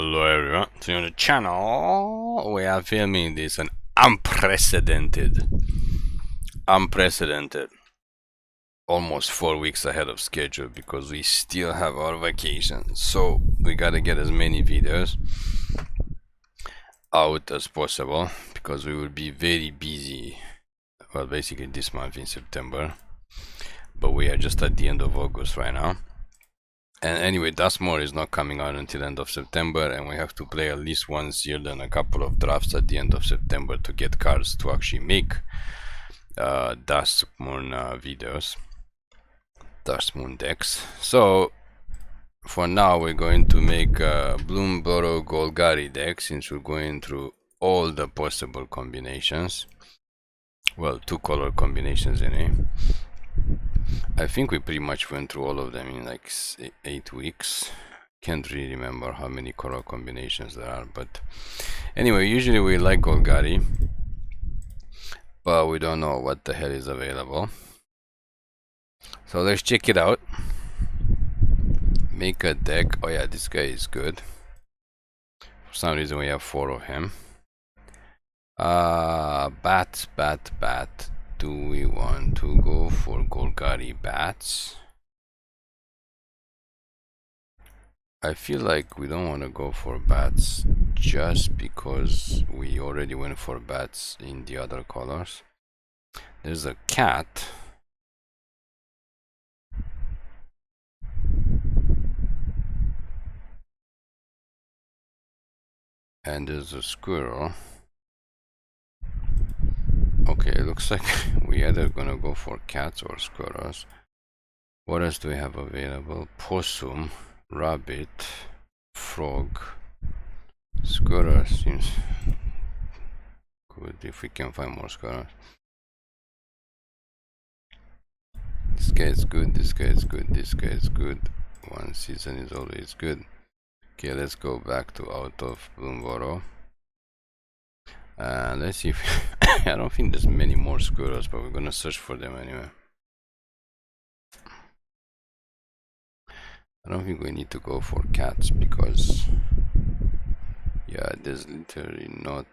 Hello everyone, so on the channel we are filming this an unprecedented almost 4 weeks ahead of schedule because we still have our vacation, so we gotta get as many videos out as possible because we will be very busy, well, basically this month in September, but we are just at the end of August right now. And anyway, Dustmore is not coming out until end of September, and we have to play at least one sealed and a couple of drafts at the end of September to get cards to actually make Dust Moon videos, Dust Moon decks. So for now we're going to make Bloomburrow Golgari deck, since we're going through all the possible combinations. Well, 2 color combinations anyway. I think we pretty much went through all of them in like 8 weeks. Can't really remember how many color combinations there are, but anyway, usually we like Golgari, but we don't know what the hell is available. So let's check it out. Make a deck. Oh yeah, this guy is good. For some reason we have 4 of him. Bat. Do we want to go for Golgari bats? I feel like we don't want to go for bats just because we already went for bats in the other colors. There's a cat. And there's a squirrel. Okay, it looks like we either gonna go for cats or squirrels. What else do we have available? Possum, rabbit, frog, squirrel seems good if we can find more squirrels. This guy is good, this guy is good, this guy is good. One season is always good. Okay, let's go back to out of Bloomburrow. Let's see if I don't think there's many more squirrels, but we're gonna search for them anyway. I don't think we need to go for cats because, yeah, there's literally not.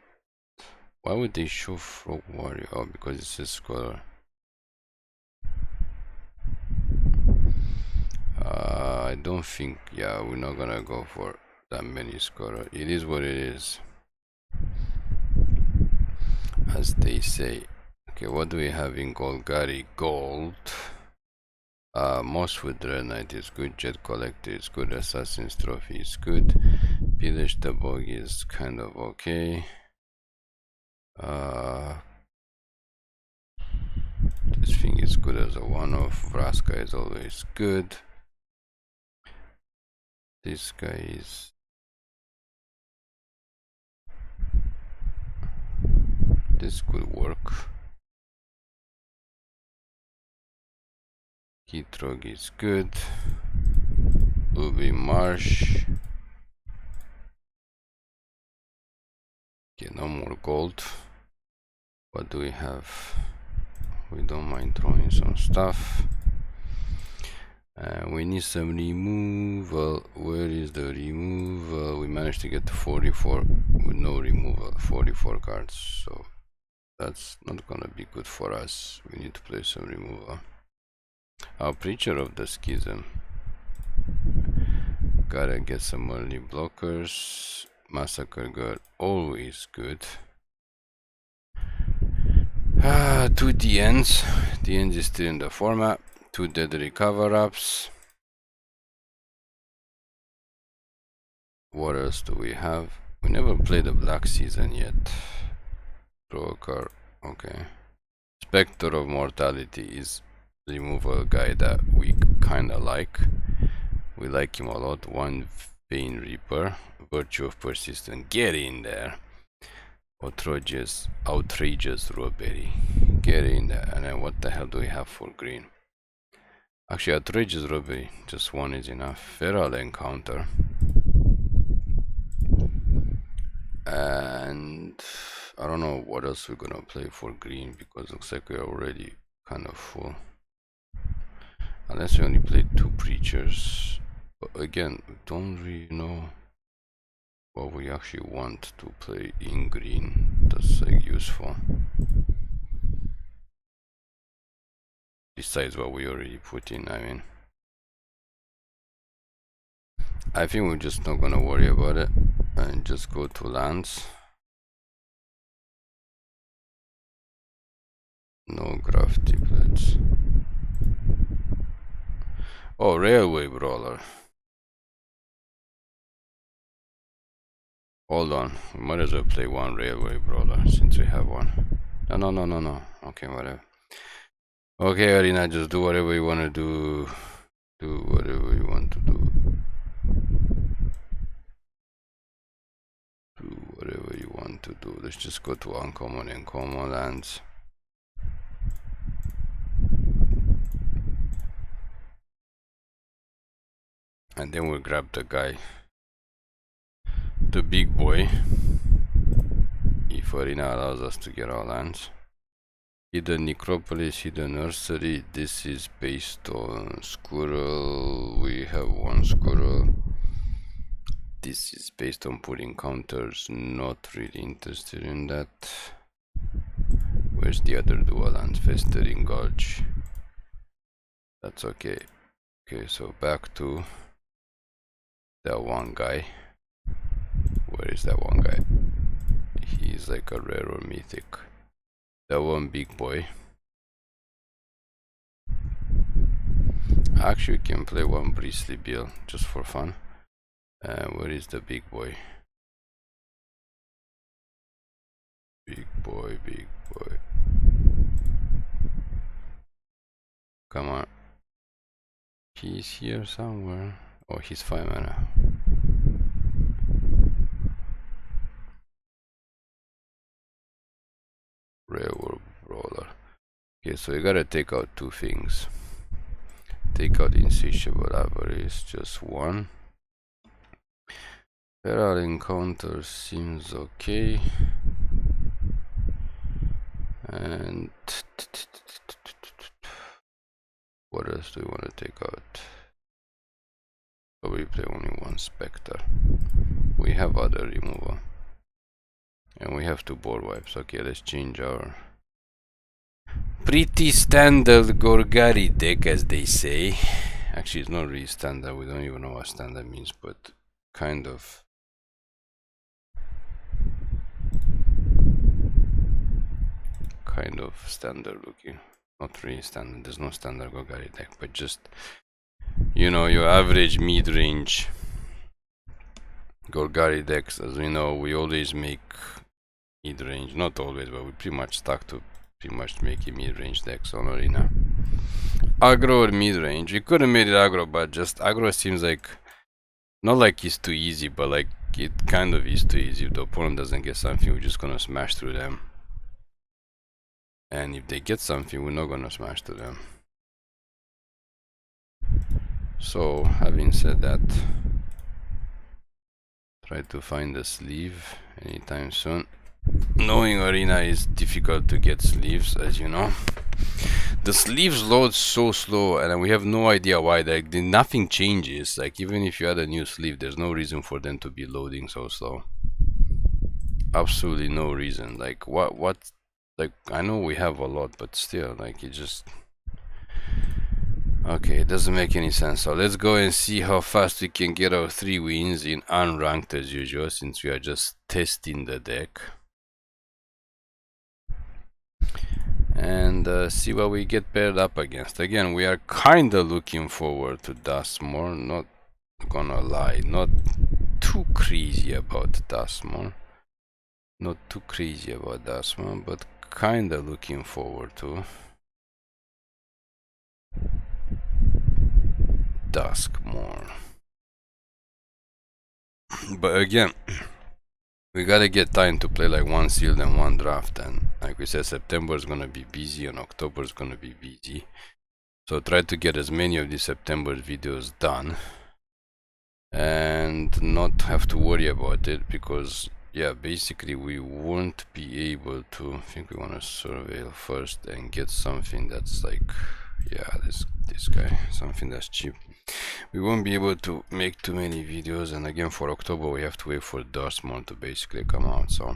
Why would they show Frog Warrior? Oh, because it says squirrel. I don't think, yeah, we're not gonna go for that many squirrel. It is what it is, as they say. Okay, what do we have in Golgari? Gold. Mosswood Dreadknight is good, Jet Collector is good, Assassin's Trophy is good, Pillage the Bog is kind of okay. This thing is good as a one-off. Vraska is always good. This guy is... this could work. Gitrog is good. Blooming Marsh. Okay, no more gold. What do we have? We don't mind throwing some stuff. We need some removal. Where is the removal? We managed to get to 44 with no removal, 44 cards, so that's not gonna be good for us. We need to play some removal. Our Preacher of the Schism. Gotta get some early blockers. Massacre girl, always good. 2 DNs. DNs is still in the format. 2 deadly cover-ups. What else do we have? We never played the Black Season yet. Draw a card. Okay. Spectre of Mortality is the removal guy that we kinda like. We like him a lot. 1 Vein Reaper. Virtue of Persistence. Get in there. Outrageous Robbery. Get in there. And then what the hell do we have for green? Actually, Outrageous Robbery. Just 1 is enough. Feral Encounter. And I don't know what else we're gonna play for green because it looks like we're already kind of full. Unless we only played 2 Preachers. But again, don't really know what we actually want to play in green. That's like useful. Besides what we already put in, I mean. I think we're just not gonna worry about it and just go to lands. No graph triplets. Oh, Railway Brawler. Hold on, we might as well play one Railway Brawler since we have one. No. Okay, whatever. Okay, Arena, just do whatever you want to do. Do whatever you want to do. Do whatever you want to do. Let's just go to uncommon and common lands. And then we'll grab the guy. The big boy. If Arena allows us to get our lands. Hidden Necropolis, Hidden Nursery. This is based on Squirrel. We have one Squirrel. This is based on putting counters. Not really interested in that. Where's the other dual lands? Festering Gulch. That's okay. Okay, so back to that one guy. Where is that one guy? He's like a rare or mythic. That one big boy. Actually, we can play one Bristly Bill just for fun. Where is the big boy? Big boy, big boy. Come on. He's here somewhere. Oh, he's 5 mana. Railroad Brawler. Okay, so we gotta take out two things. Take out Insatiable Avarice, just one. Feral Encounter seems okay. And what else do we want to take out? Probably play only one Spectre. We have other removal. And we have two board wipes. Okay, let's change our pretty standard Golgari deck, as they say. Actually, it's not really standard. We don't even know what standard means, but kind of. Kind of standard looking. Not really standard. There's no standard Golgari deck, but just, you know, your average mid-range Golgari decks. As we know, we always make mid-range, not always, but we pretty much stuck to pretty much making mid-range decks on Arena. Aggro or mid-range? We could have made it aggro, but just aggro seems like, not like it's too easy, but like it kind of is too easy. If the opponent doesn't get something, we're just gonna smash through them. And if they get something, we're not gonna smash through them. So, having said that, try to find a sleeve anytime soon. Knowing Arena is difficult to get sleeves, as you know. The sleeves load so slow, and we have no idea why. Like, nothing changes. Like, even if you add a new sleeve, there's no reason for them to be loading so slow. Absolutely no reason. Like, what, like, I know we have a lot, but still, like, it just... Okay, it doesn't make any sense. So let's go and see how fast we can get our 3 wins in unranked as usual, since we are just testing the deck. And see what we get paired up against. Again, we are kinda looking forward to Duskmoor, not gonna lie. Not too crazy about Duskmoor. Not too crazy about Duskmoor, but kinda looking forward to Duskmoor. But again, we gotta get time to play like one sealed and one draft, and like we said, September is gonna be busy and October is gonna be busy. So try to get as many of these September videos done and not have to worry about it, because yeah, basically we won't be able to... I think we want to surveil first and get something that's like, Yeah, this guy, something that's cheap. We won't be able to make too many videos, and again for October we have to wait for Duskmourn to basically come out, so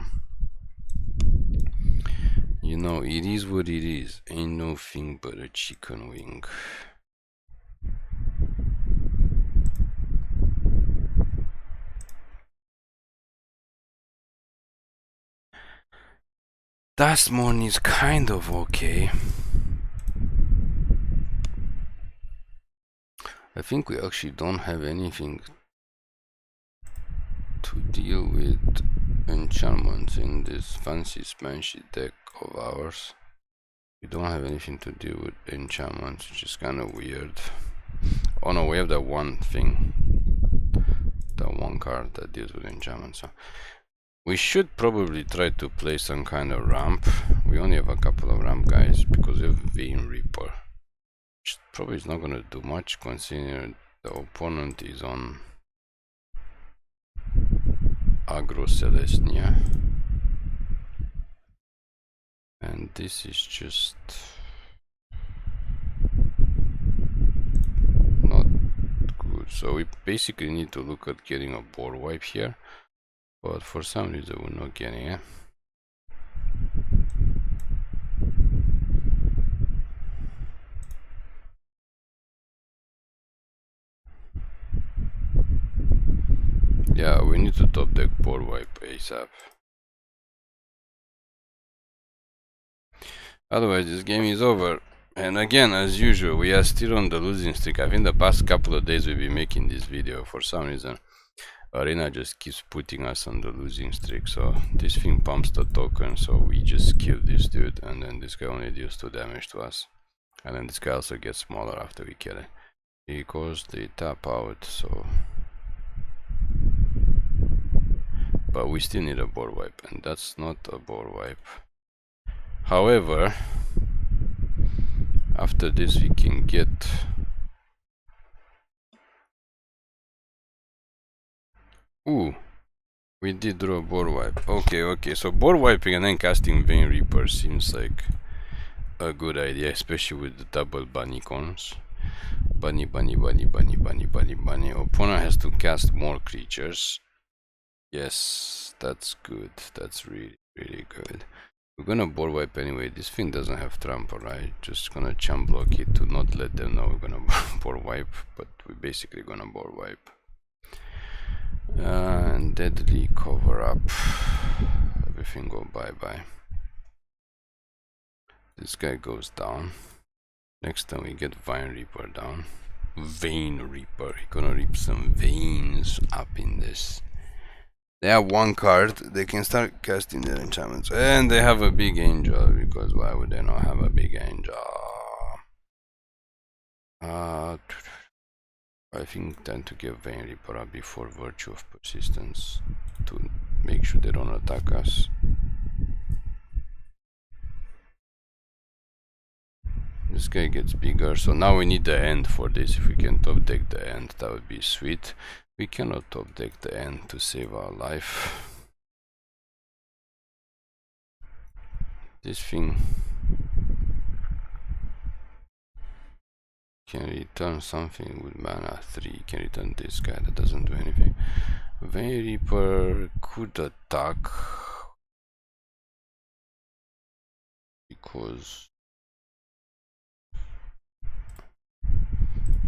you know, it is what it is. Ain't no thing but a chicken wing. Duskmourn is kind of okay. I think we actually don't have anything to deal with enchantments in this fancy smanchy deck of ours. We don't have anything to deal with enchantments, which is kind of weird. Oh no, we have that one thing, that one card that deals with enchantments. So we should probably try to play some kind of ramp. We only have a couple of ramp guys because we have Vein Reaper, which probably is not gonna do much considering the opponent is on Aggro Celestia. And this is just not good. So we basically need to look at getting a board wipe here, but for some reason we're not getting it. Yeah, we need to top deck board wipe ASAP. Otherwise this game is over. And again, as usual, we are still on the losing streak. I think the past couple of days we've been making this video. For some reason Arena just keeps putting us on the losing streak, so this thing pumps the token, so we just kill this dude, and then this guy only deals 2 damage to us, and then this guy also gets smaller after we kill it because they tap out. So but we still need a board wipe, and that's not a board wipe. However, after this we can get ooh, we did draw a board wipe. Okay, so board wiping and then casting Vein Reaper seems like a good idea, especially with the double bunny cons. Bunny. Opponent has to cast more creatures. Yes, that's good. That's really good. We're gonna board wipe anyway. This thing doesn't have trample, right? Just gonna chump block it to not let them know we're gonna board wipe, but we're basically gonna board wipe. And deadly cover up. Everything go bye. This guy goes down. Next time we get Vein Reaper down. Vein Reaper. You're gonna rip some veins up in this. They have one card, they can start casting their enchantments. And they have a big angel, because why would they not have a big angel? I think time to give Vein Reaper up before Virtue of Persistence to make sure they don't attack us. This guy gets bigger, so now we need the end for this. If we can top deck the end, that would be sweet. We cannot top deck the end to save our life. This thing can return something with mana 3. Can return this guy, that doesn't do anything. Vein Reaper could attack because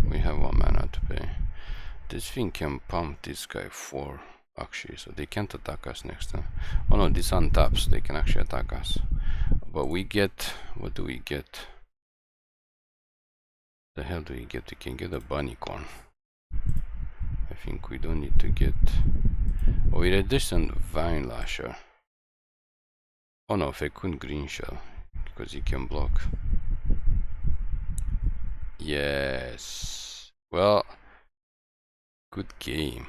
we have 1 mana to pay. This thing can pump this guy 4 actually, so they can't attack us next time. Oh no, this untaps, they can actually attack us. But we get, what do we get? The hell do we get? We can get a bunny corn. I think we don't need to get... Oh, Iridescent Vinelasher. Oh no, Fecund Greenshell, because he can block. Yes. Well, good game.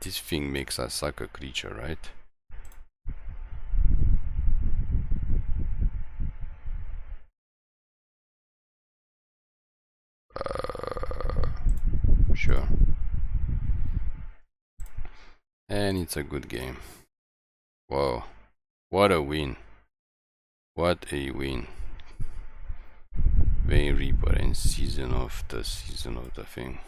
This thing makes us suck a creature, right? Sure. And it's a good game. Whoa. What a win. What a win. Vein Reaper and season of the thing.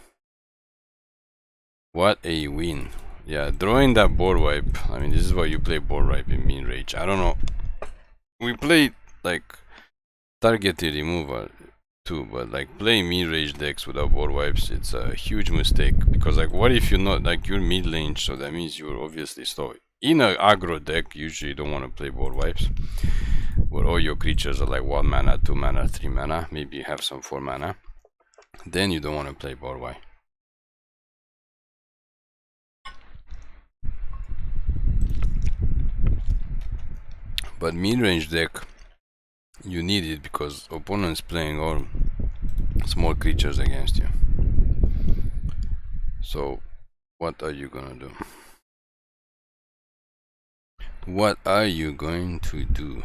What a win. Yeah, drawing that board wipe. I mean, this is why you play board wipe in Mean Rage. I don't know. We played like targeted removal too, but like playing Mean Rage decks without board wipes, it's a huge mistake. Because like, what if you're not, like, you're mid lane, so that means you're obviously slow. In an aggro deck, usually you don't want to play board wipes, where all your creatures are like 1 mana, 2 mana, 3 mana, maybe you have some 4 mana. Then you don't want to play board wipe. But mid-range deck, you need it because opponents playing all small creatures against you. So what are you gonna do? What are you going to do?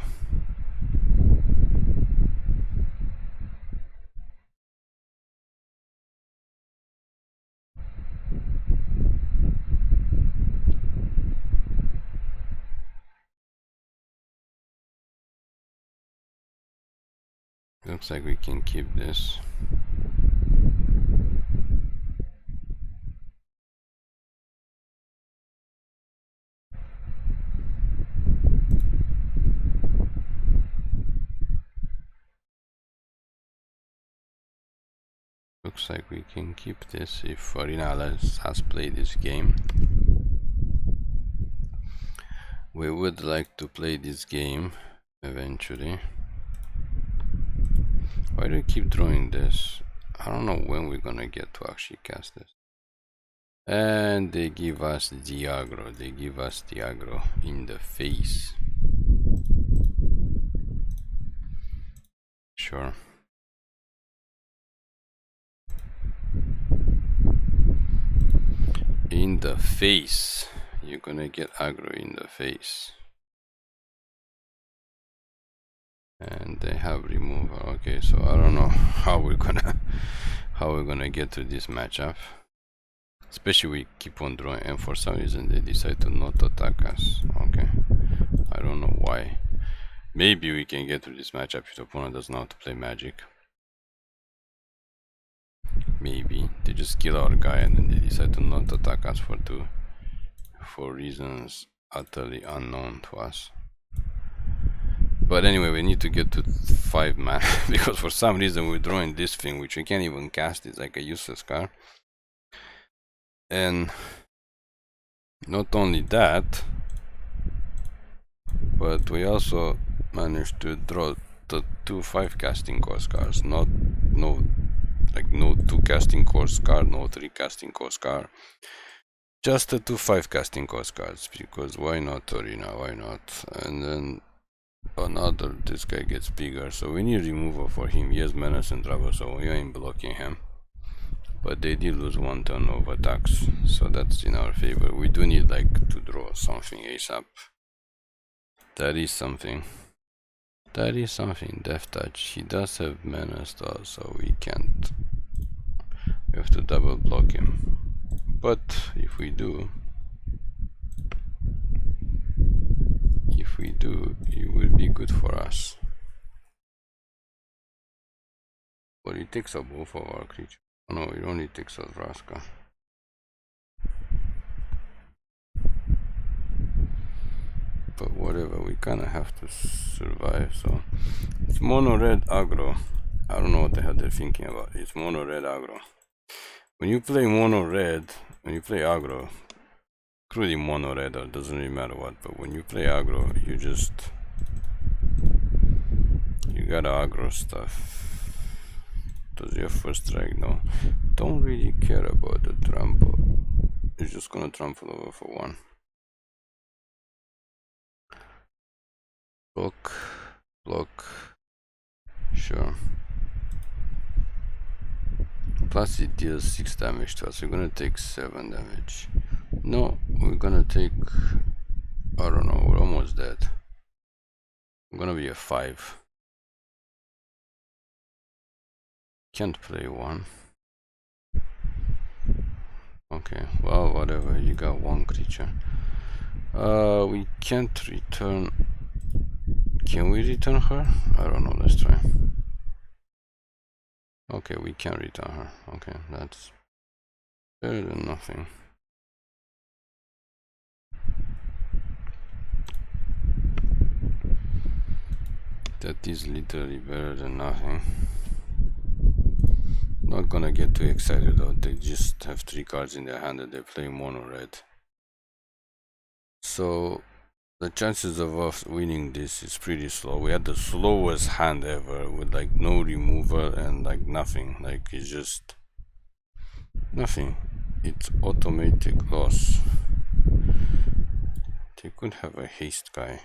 Looks like we can keep this. Looks like we can keep this if Arenales has played this game. We would like to play this game eventually. Why do you keep drawing this? I don't know when we're gonna get to actually cast this. And they give us the aggro. They give us the aggro in the face. Sure. In the face. You're gonna get aggro in the face. And they have removal. Okay, so I don't know how we're gonna get to this matchup. Especially we keep on drawing, and for some reason they decide to not attack us. Okay, I don't know why. Maybe we can get to this matchup if the opponent doesn't know how to play Magic. Maybe they just kill our guy and then they decide to not attack us for reasons utterly unknown to us. But anyway, we need to get to 5 mana because for some reason we're drawing this thing which we can't even cast. It's like a useless card. And not only that, but we also managed to draw the 2 5 casting cost cards. No 2 casting cost card, no 3 casting cost card. Just the 2 5 casting cost cards, because why not Arena, why not? And then another, this guy gets bigger, so we need removal for him. He has menace and travel, so we ain't blocking him. But they did lose 1 turn of attacks, so that's in our favor. We do need like to draw something ASAP. That is something. That is something. Death Touch. He does have menace though, so we can't. We have to double block him. But if we do, it will be good for us. But it takes up both of our creatures. No, it only takes out Vraska. But whatever, we kinda have to survive, so it's mono red aggro. I don't know what the hell they're thinking about. It's mono red aggro. When you play mono red, when you play aggro, including mono red, or it doesn't really matter what, but when you play aggro, you gotta aggro stuff. Does your first strike? No. Don't really care about the trample. You're just gonna trample over for 1. Block. Sure. Plus it deals 6 damage to us. We're gonna take 7 damage. No, we're gonna take, I don't know, we're almost dead. I'm gonna be a 5. Can't play 1. Okay, well, whatever, you got 1 creature. We can't return. Can we return her? I don't know, let's try. Okay, we can return her. Okay, that's better than nothing. That is literally better than nothing. Not gonna get too excited though. They just have 3 cards in their hand and they play mono red. So the chances of us winning this is pretty slow. We had the slowest hand ever with like no removal and like nothing. Like it's just nothing. It's automatic loss. They could have a haste guy.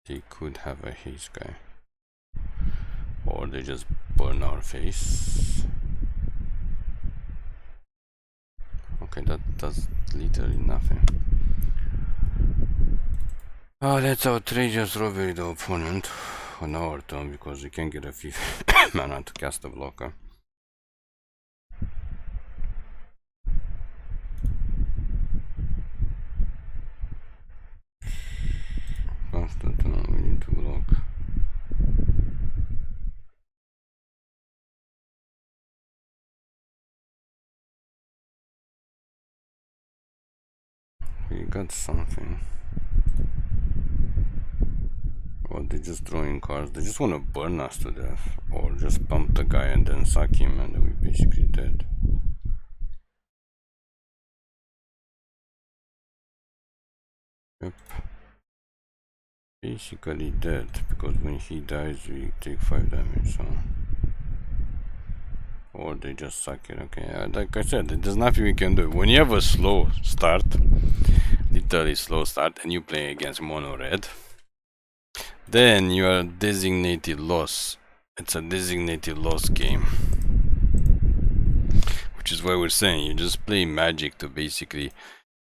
They could have a haste guy. Or they just burn our face. Okay, that does literally nothing. Oh, that's outrageous robbery the opponent on our turn because we can get a 5th mana to cast a blocker. Constant turn, we need to block. We got something. Well, they're just drawing cards. They just want to burn us to death. Or just pump the guy and then suck him and then we're basically dead. Yep. Basically dead, because when he dies we take 5 damage, so... Or they just suck it, okay. Like I said, there's nothing we can do. When you have a slow start, literally slow start, and you play against mono red, then you are designated loss. It's a designated loss game. Which is why we're saying you just play Magic to basically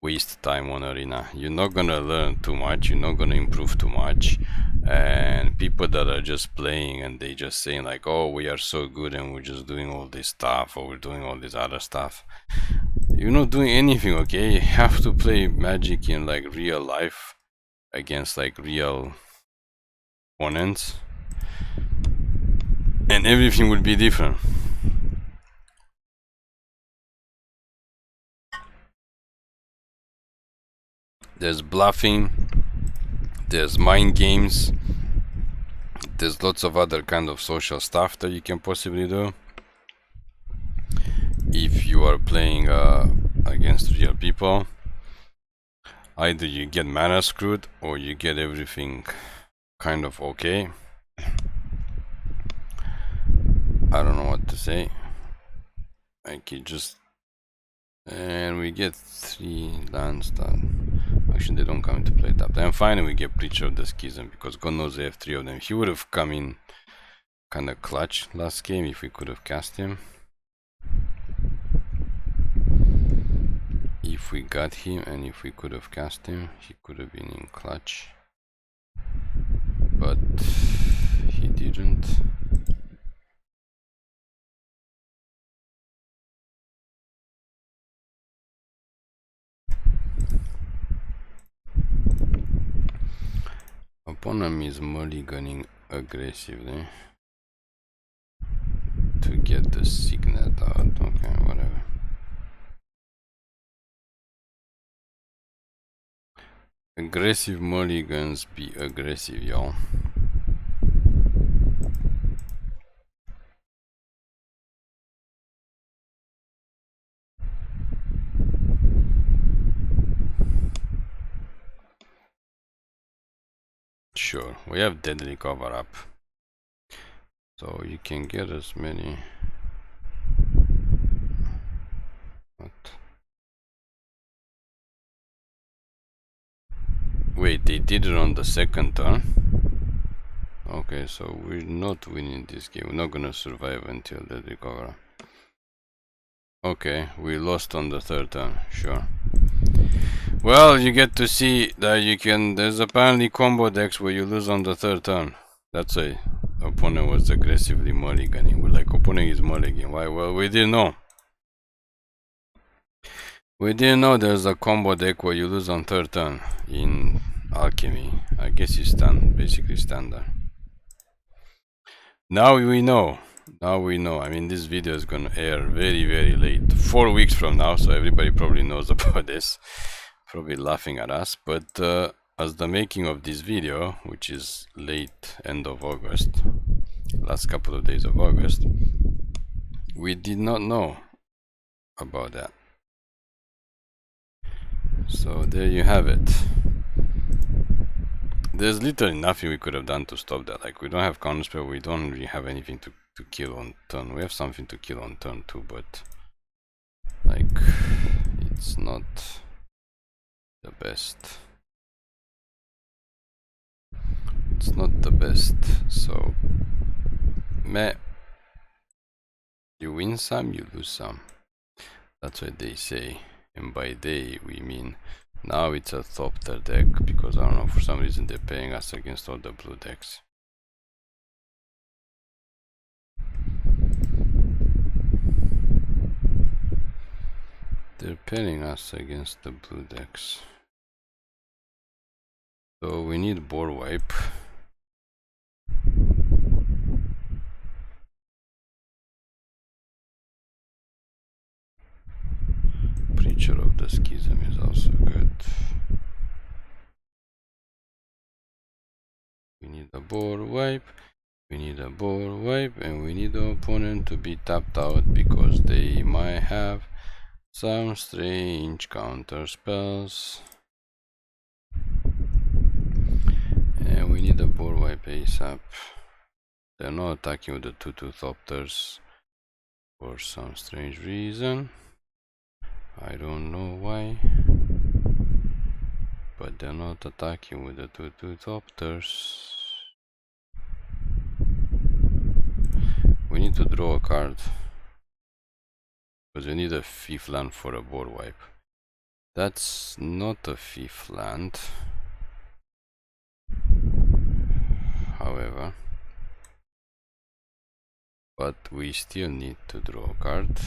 waste time on arena. You're not gonna learn too much, you're not gonna improve too much, and people that are just playing and they just saying like, oh, we are so good and we're just doing all this stuff or we're doing all this other stuff, you're not doing anything. Okay, you have to play Magic in like real life against like real opponents and everything will be different. There's bluffing, there's mind games, there's lots of other kind of social stuff that you can possibly do if you are playing against real people. Either you get mana screwed or you get everything kind of okay. I don't know what to say. Like you just... And we get 3 lands done. Actually, they don't come into play that. And finally we get Breach of the Schism, because God knows they have 3 of them. He would have come in kind of clutch last game if we could have cast him. If we got him and if we could have cast him, he could have been in clutch. But he didn't. Opponent is mulliganing aggressively to get the signet out. Okay, whatever. Aggressive mulligans be aggressive, y'all. Sure, we have deadly cover up, so you can get as many. What? Wait, they did it on the 2nd turn? Okay, so we're not winning this game. We're not gonna survive until deadly cover up. Okay, we lost on the 3rd turn, sure. Well, you get to see that you can... There's apparently combo decks where you lose on the 3rd turn. That's why opponent was aggressively mulliganing. We're like, opponent is mulliganing. Why? Well, we didn't know. We didn't know there's a combo deck where you lose on 3rd turn in Alchemy. I guess it's basically standard. Now we know. Now we know. I mean, this video is gonna air very, very late. 4 weeks from now, so everybody probably knows about this. Probably laughing at us, but as the making of this video, which is late end of August, last couple of days of August, we did not know about that. So there you have it. There's literally nothing we could have done to stop that. Like, we don't have counterspell, we don't really have anything to kill on turn. We have something to kill on turn 2, but like, it's not the best. It's not the best. So meh. You win some, you lose some. That's what they say. And by they we mean now it's a top tier deck, because I don't know, for some reason they're paying us against all the blue decks. They're pairing us against the blue decks. So we need board wipe. Preacher of the Schism is also good. We need a board wipe. We need a board wipe, and we need the opponent to be tapped out because they might have some strange counter spells. And we need a board wipe ASAP. They're not attacking with the 2/2 Thopters for some strange reason. I don't know why. But they're not attacking with the 2/2 Thopters. We need to draw a card, because we need a 5th land for a board wipe. That's not a 5th land, however, but we still need to draw a card.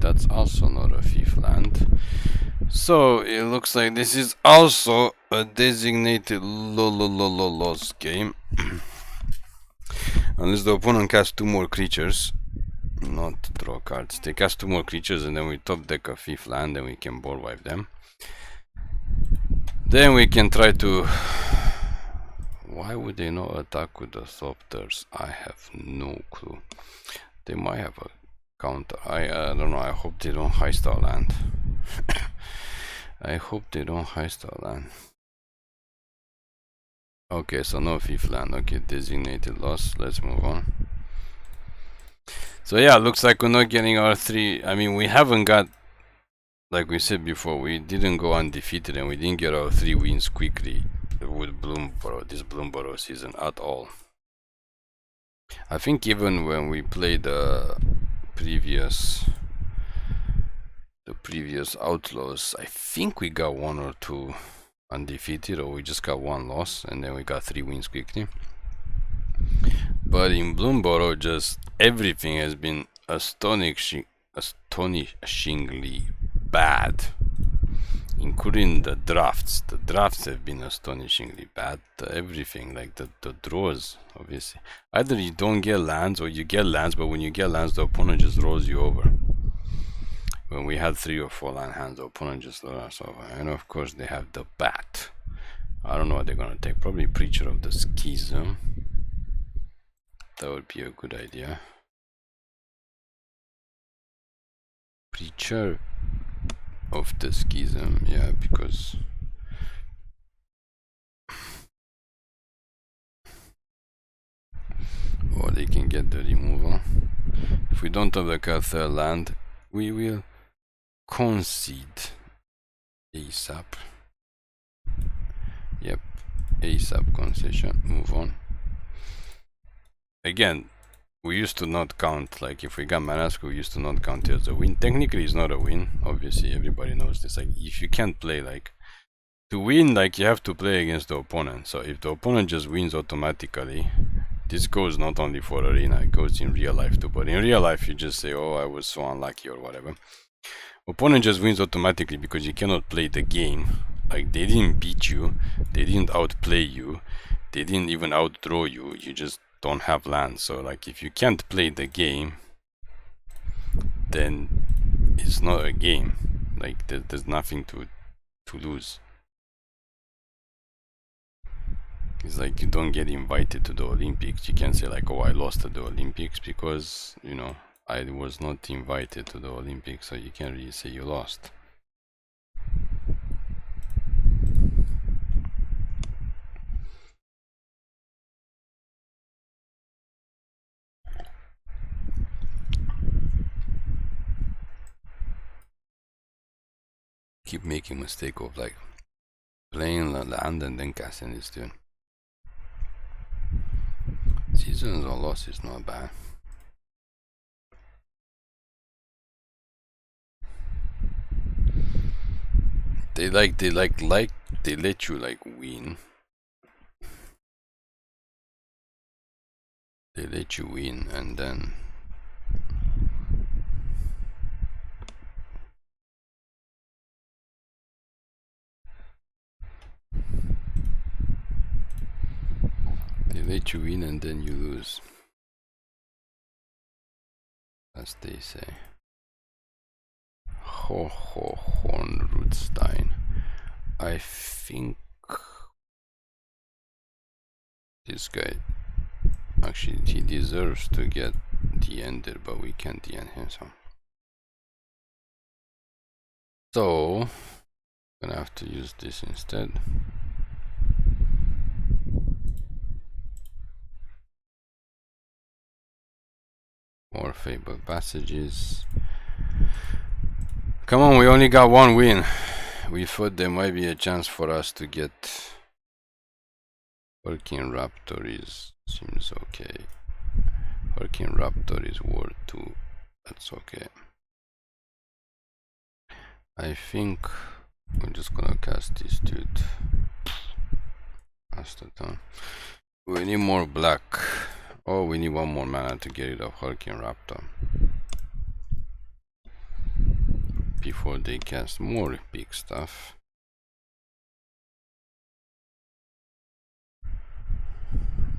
That's also not a 5th land. So it looks like this is also a designated loss game. Unless the opponent casts 2 more creatures. Not draw cards. They cast 2 more creatures and then we top deck a 5th land and we can board wipe them. Then we can try to... Why would they not attack with the Thopters? I have no clue. They might have a counter. I don't know. I hope they don't heist our land. I hope they don't heist our land. Okay, so no 5th land. Okay, designated loss. Let's move on. So yeah, looks like we're not getting our 3. I mean, we haven't got, like we said before, we didn't go undefeated and we didn't get our 3 wins quickly with Bloomburrow, this Bloomburrow season at all. I think even when we played the previous Outlaws, I think we got 1 or 2 undefeated, or we just got 1 loss and then we got 3 wins quickly. But in Bloomburrow, just everything has been astonishingly bad, including the drafts. The drafts have been astonishingly bad. Everything, like the draws, obviously. Either you don't get lands or you get lands, but when you get lands, the opponent just rolls you over. When we had 3 or 4 land hands, the opponent just rolled us over. And of course, they have the bat. I don't know what they're gonna take. Probably Preacher of the Schism. That would be a good idea. Preacher of the Schism, yeah, because or they can get the removal. If we don't have the third land, we will concede ASAP. Yep, ASAP concession. Move on. Again, we used to not count, like if we got Massacre, we used to not count it as a win. Technically it's not a win, obviously everybody knows this. Like, if you can't play, like, to win, like, you have to play against the opponent. So if the opponent just wins automatically, this goes not only for arena, it goes in real life too. But in real life you just say, oh, I was so unlucky or whatever. Opponent just wins automatically because you cannot play the game. Like, they didn't beat you, they didn't outplay you, they didn't even outdraw you. You just don't have land. So like if you can't play the game, then it's not a game. Like there's nothing to lose. It's like you don't get invited to the Olympics. You can't say like, oh, I lost at the Olympics, because, you know, I was not invited to the Olympics, so you can't really say you lost. Keep making mistake of like playing land and then casting this turn. Seasons or loss is not bad. They let you like win. They let you win and then you lose, as they say. Hornrootstein. I think this guy, actually, he deserves to get the ender, but we can't end him, so gonna have to use this instead. More Fabled Passages. Come on, we only got one win. We thought there might be a chance for us to get Working Raptor. Seems okay. Working Raptor is worth 2. That's okay. I think we're just gonna cast this dude. That's the turn. We need more black. Oh, we need one more mana to get rid of Hurricane Raptor before they cast more big stuff.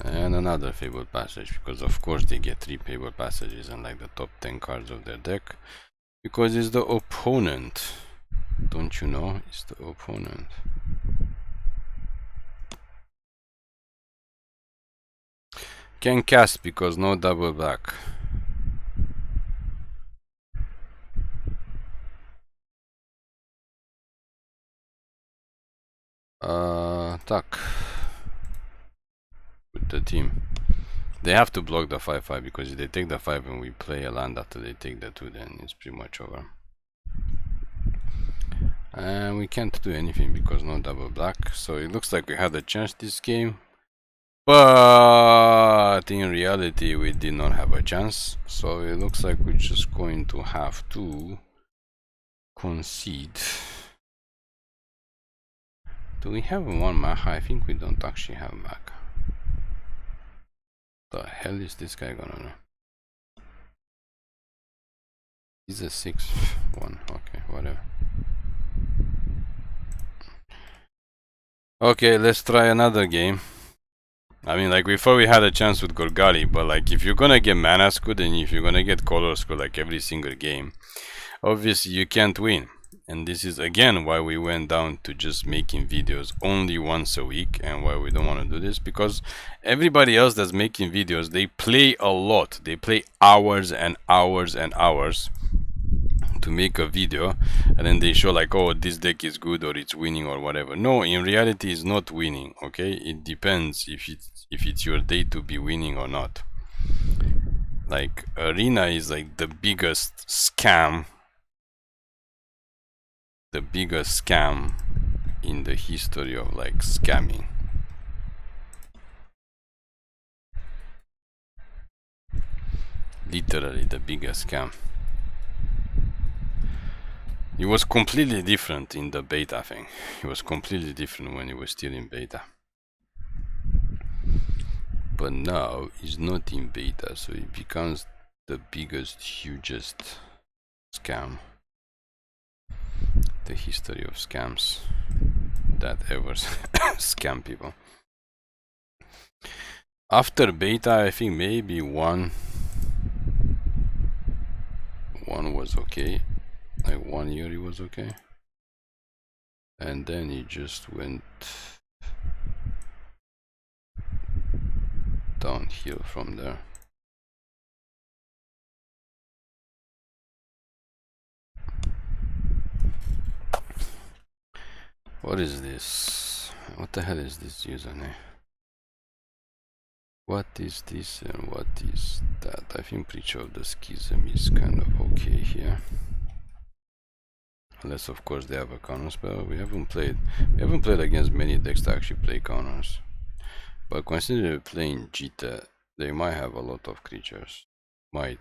And another Fabled Passage, because of course they get 3 Fabled Passages and like the top 10 cards of their deck, because it's the opponent. Don't you know? It's the opponent. Can cast because no double black. Tak. With the team. They have to block the 5/5, because if they take the 5 and we play a land after they take the 2, then it's pretty much over. And we can't do anything because no double black. So it looks like we had a chance this game, but in reality we did not have a chance. So it looks like we're just going to have to concede. Do we have one Maha? I think we don't actually have Maha. The hell is this guy gonna know? He's a 6/1. Okay, whatever. Okay, let's try another game. I mean, like, before we had a chance with Golgari, but like, if you're gonna get mana scoot and if you're gonna get color scoot like every single game, obviously you can't win. And this is again why we went down to just making videos only once a week, and why we don't want to do this, because everybody else that's making videos, they play a lot. They play hours and hours and hours to make a video, and then they show like, oh, this deck is good or it's winning or whatever. No, in reality it's not winning. Okay, it depends if it's your day to be winning or not. Like, Arena is like the biggest scam in the history of like scamming. Literally the biggest scam. It was completely different in the beta thing. It was completely different when it was still in beta. But now it's not in beta, so it becomes the biggest, hugest scam. The history of scams that ever scam people. After beta, I think maybe one was okay. Like 1 year it was okay. And then it just went downhill from there. What is this? What the hell is this username? What is this and what is that? I think Preacher of the Schism is kind of okay here. Unless of course they have a counter spell. We haven't played against many decks that actually play counters. But considering playing Gitrog, they might have a lot of creatures. Might.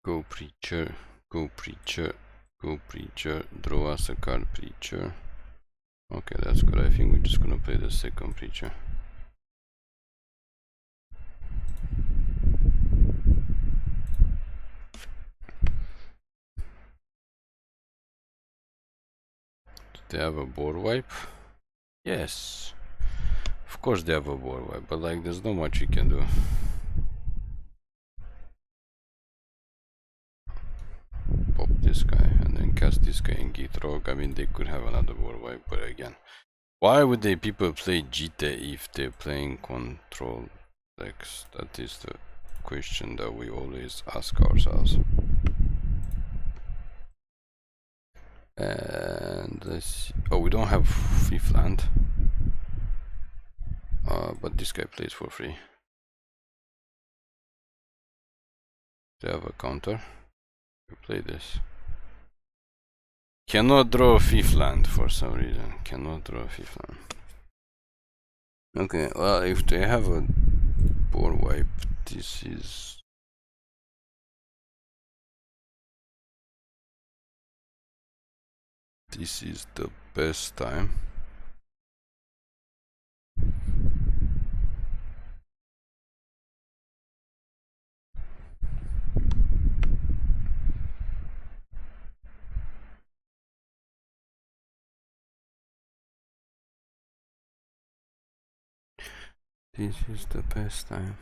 Go Preacher, go Preacher, go Preacher, draw us a card Preacher. Okay, that's good. I think we're just gonna play the second Preacher. Do they have a board wipe? Yes. Of course they have a board wipe, but like there's not much you can do. Pop this guy and then cast this guy in Gitrog. I mean, they could have another board wipe, but again, why would people play Gitrog if they're playing control decks? That is the question that we always ask ourselves. And let's see. Oh, we don't have fifth land, but this guy plays for free. They have a counter. We play this. Cannot draw a fifth land for some reason. Cannot draw a fifth land. Okay, well, if they have a board wipe, this is the best time. This is the best time.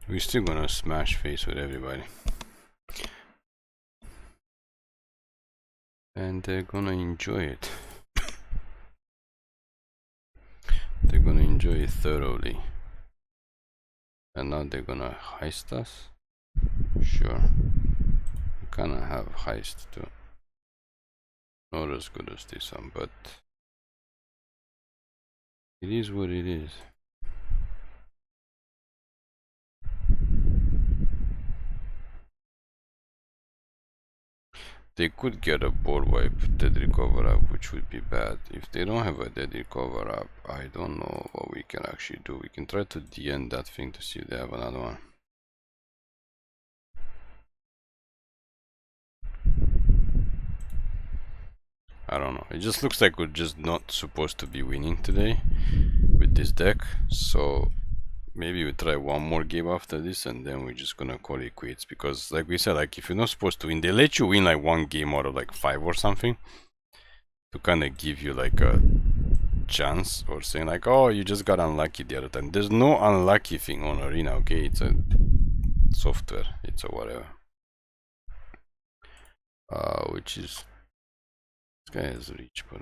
We're still gonna smash face with everybody. And they're gonna enjoy it. They're gonna enjoy it thoroughly. And now they're gonna heist us? Sure. We kinda have heist too. Not as good as this one, but it is what it is. They could get a board wipe dead recover up, which would be bad. If they don't have a dead recover up, I don't know what we can actually do. We can try to DN that thing to see if they have another one. I don't know. It just looks like we're just not supposed to be winning today with this deck. So maybe we try one more game after this and then we're just gonna call it quits. Because like we said, like if you're not supposed to win, they let you win like one game out of like 5 or something. To kind of give you like a chance, or saying like, oh, you just got unlucky the other time. There's no unlucky thing on Arena, okay? It's a software. It's a whatever. Which is... This guy has reach, but...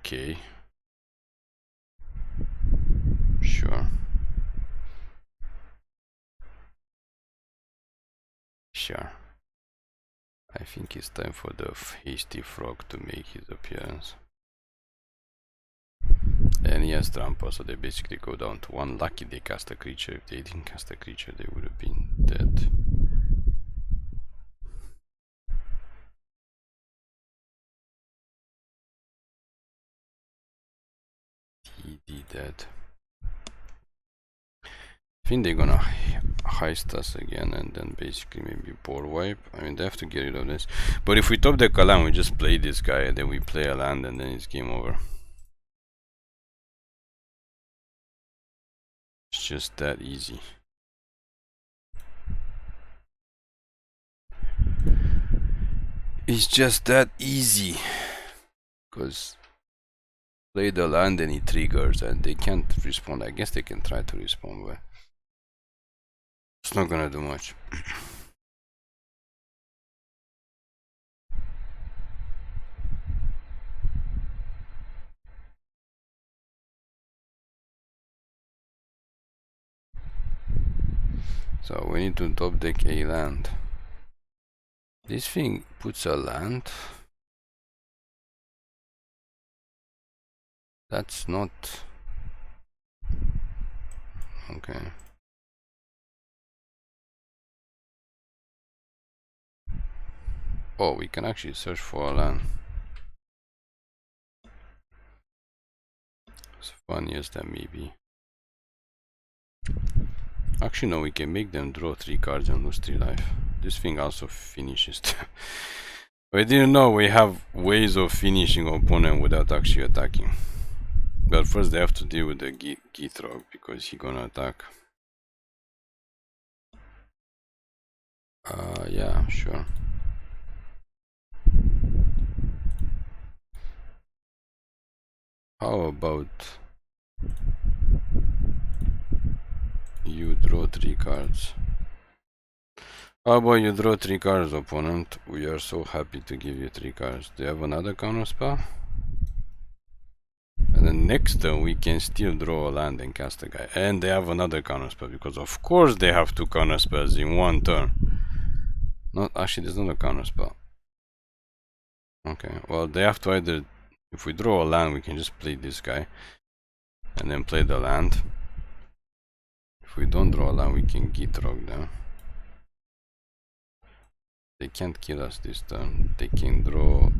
Okay. Sure. Sure. I think it's time for the hasty frog to make his appearance. And he has trample, so they basically go down to 1. Lucky they cast a creature. If they didn't cast a creature, they would have been dead. TD dead. I think they're gonna heist us again and then basically maybe board wipe. I mean, they have to get rid of this. But if we top deck a land, we just play this guy and then we play a land and then it's game over. It's just that easy. It's just that easy. Because play the land and it triggers and they can't respond. I guess they can try to respond, but it's not gonna do much. So we need to top deck a land. This thing puts a land. That's not okay. Oh, we can actually search for a land. As funny as that may be. Actually, no, we can make them draw 3 cards and lose 3 life. This thing also finishes. We didn't know we have ways of finishing opponent without actually attacking. But first they have to deal with the Gitrog because he's gonna attack. Yeah, sure. How about you draw 3 cards? How about you draw 3 cards, opponent? We are so happy to give you 3 cards. Do you have another counter spell? And then next turn we can still draw a land and cast a guy. And they have another counter spell because of course they have 2 counter spells in 1 turn. Not actually, there's not a counter spell. Okay, well they have to either, if we draw a land we can just play this guy and then play the land. If we don't draw a land we can Gitrog them. They can't kill us this turn. They can draw,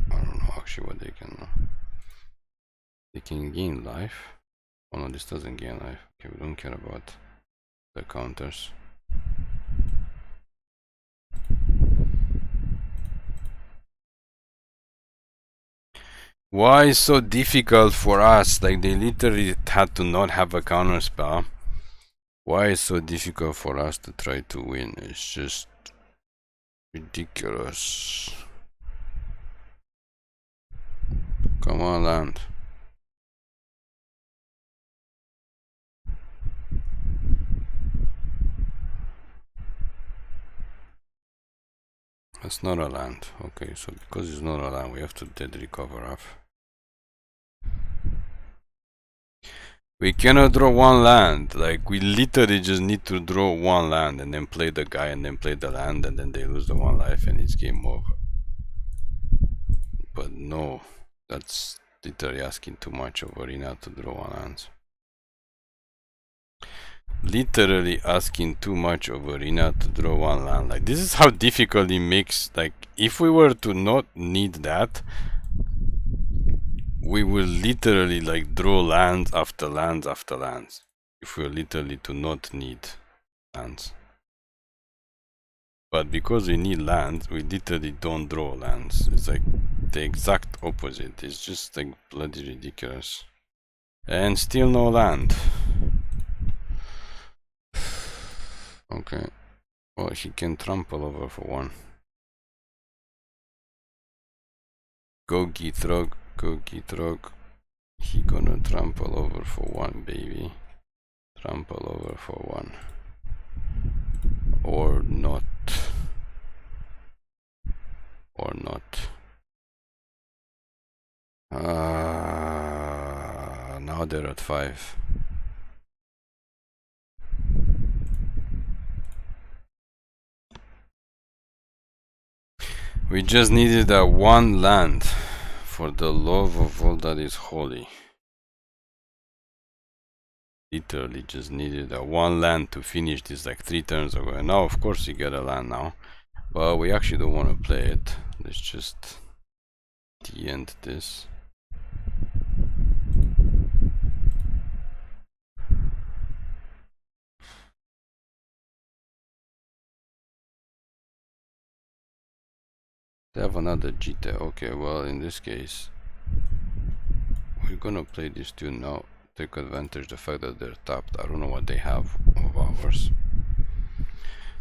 I don't know actually what they can do. They can gain life. Oh no, this doesn't gain life. Okay, we don't care about the counters. Why is so difficult for us? Like they literally had to not have a counter spell. Why is so difficult for us to try to win? It's just ridiculous. Come on, land. That's not a land. Okay, so because it's not a land, we have to dead recover off. We cannot draw 1 land. Like we literally just need to draw 1 land and then play the guy and then play the land and then they lose the 1 life and it's game over. But no, that's literally asking too much of Arena to draw 1 lands. Literally asking too much of Arena to draw 1 land. Like this is how difficult it makes. Like if we were to not need that, we will literally like draw lands after lands after lands. If we were literally to not need lands. But because we need lands, we literally don't draw lands. It's like the exact opposite. It's just like bloody ridiculous. And still no land. Okay. Well, he can trample over for 1. Go Gitrog, go Gitrog. He gonna trample over for 1, baby. Trample over for 1. Or not. Or not. Now they're at 5. We just needed that one land for the love of all that is holy. Literally just needed that one land to finish this like 3 turns ago. And now of course we get a land now. But we actually don't want to play it. Let's just end this. They have another Gitrog. Okay, well in this case we're gonna play these two now. Take advantage of the fact that they're tapped. I don't know what they have of ours.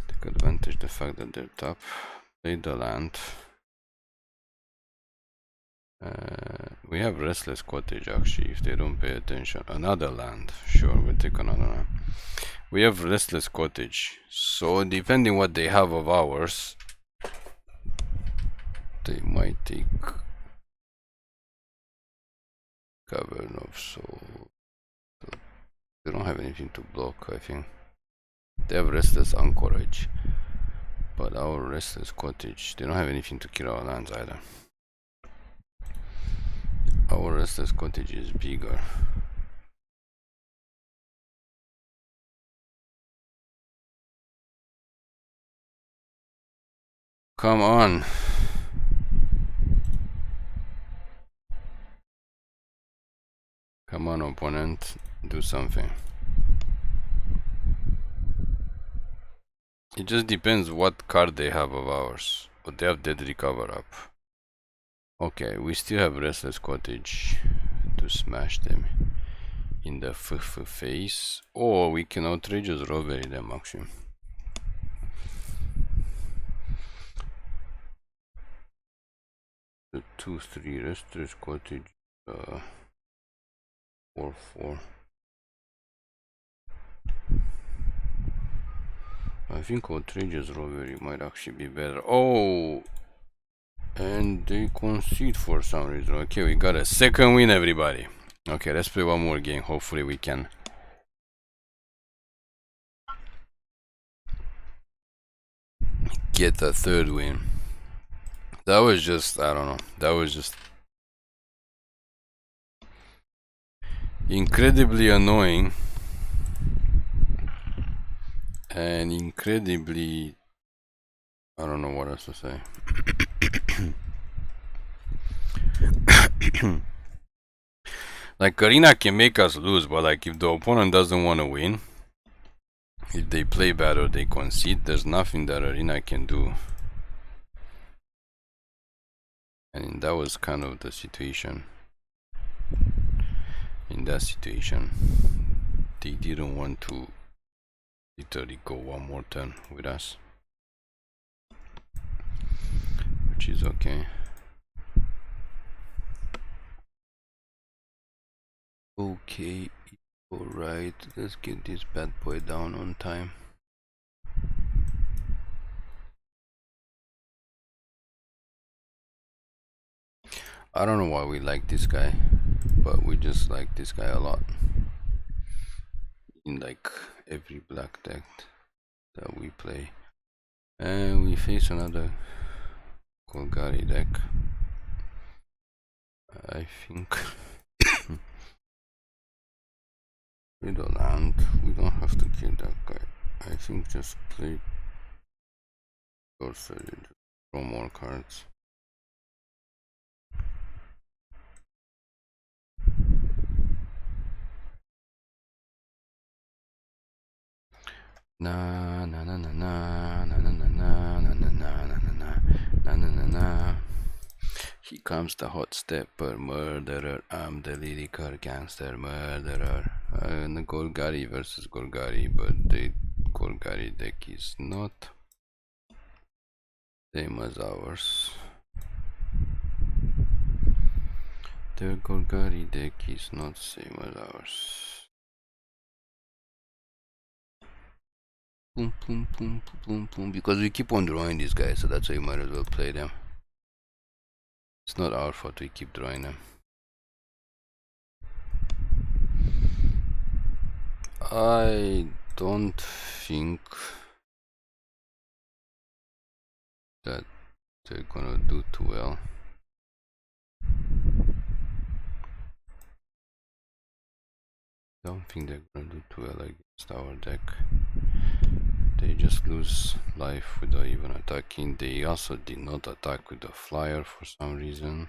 Take advantage of the fact that they're tapped. Play the land. We have Restless Cottage actually, if they don't pay attention. Another land. Sure, we'll take another land. We have Restless Cottage. So depending what they have of ours, they might take Cavern of Soul. They don't have anything to block, I think. They have Restless Anchorage. But our Restless Cottage, they don't have anything to kill our lands either. Our Restless Cottage is bigger. Come on. Come on, opponent. Do something. It just depends what card they have of ours. But they have Deadly Cover Up. Okay, we still have Restless Cottage to smash them in the face. Or we can outrageous robbery them actually. The 2-3 Restless Cottage 4-4. I think outrageous robbery might actually be better. Oh, and they concede for some reason. Okay, we got a second win, everybody. Okay, let's play one more game. Hopefully we can get a third win. That was just, I don't know, that was just incredibly annoying and incredibly, I don't know what else to say. Like Arena can make us lose, but like if the opponent doesn't want to win, if they play bad or they concede, there's nothing that Arena can do. And that was kind of the situation. In that situation, they didn't want to literally go one more turn with us, which is okay. Okay, alright, let's get this bad boy down on time. I don't know why we like this guy, but we just like this guy a lot in like every black deck that we play. And we face another Golgari deck, I think. With a land, we don't have to kill that guy. I think just play sorcery, just draw more cards. Na na na na na na na na na na na na na na na. Here comes the hot stepper murderer. I'm the lyrical gangster murderer. And the Golgari versus Golgari, but the Golgari deck is not same as ours. The Golgari deck is not same as ours. Boom, boom, boom, boom, boom. Because we keep on drawing these guys, so that's why you might as well play them. It's not our fault we keep drawing them. I don't think that they're gonna do too well. Don't think they're gonna do too well against our deck. They just lose life without even attacking. They also did not attack with the flyer for some reason.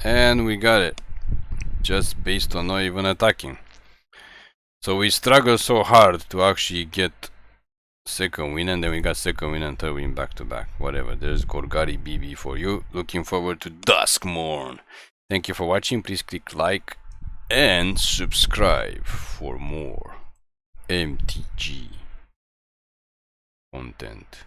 And we got it, just based on not even attacking. So we struggled so hard to actually get second win, and then we got second win and third win back to back. Whatever, there's Golgari BB for you. Looking forward to Duskmorn. Thank you for watching. Please click like and subscribe for more MTG content.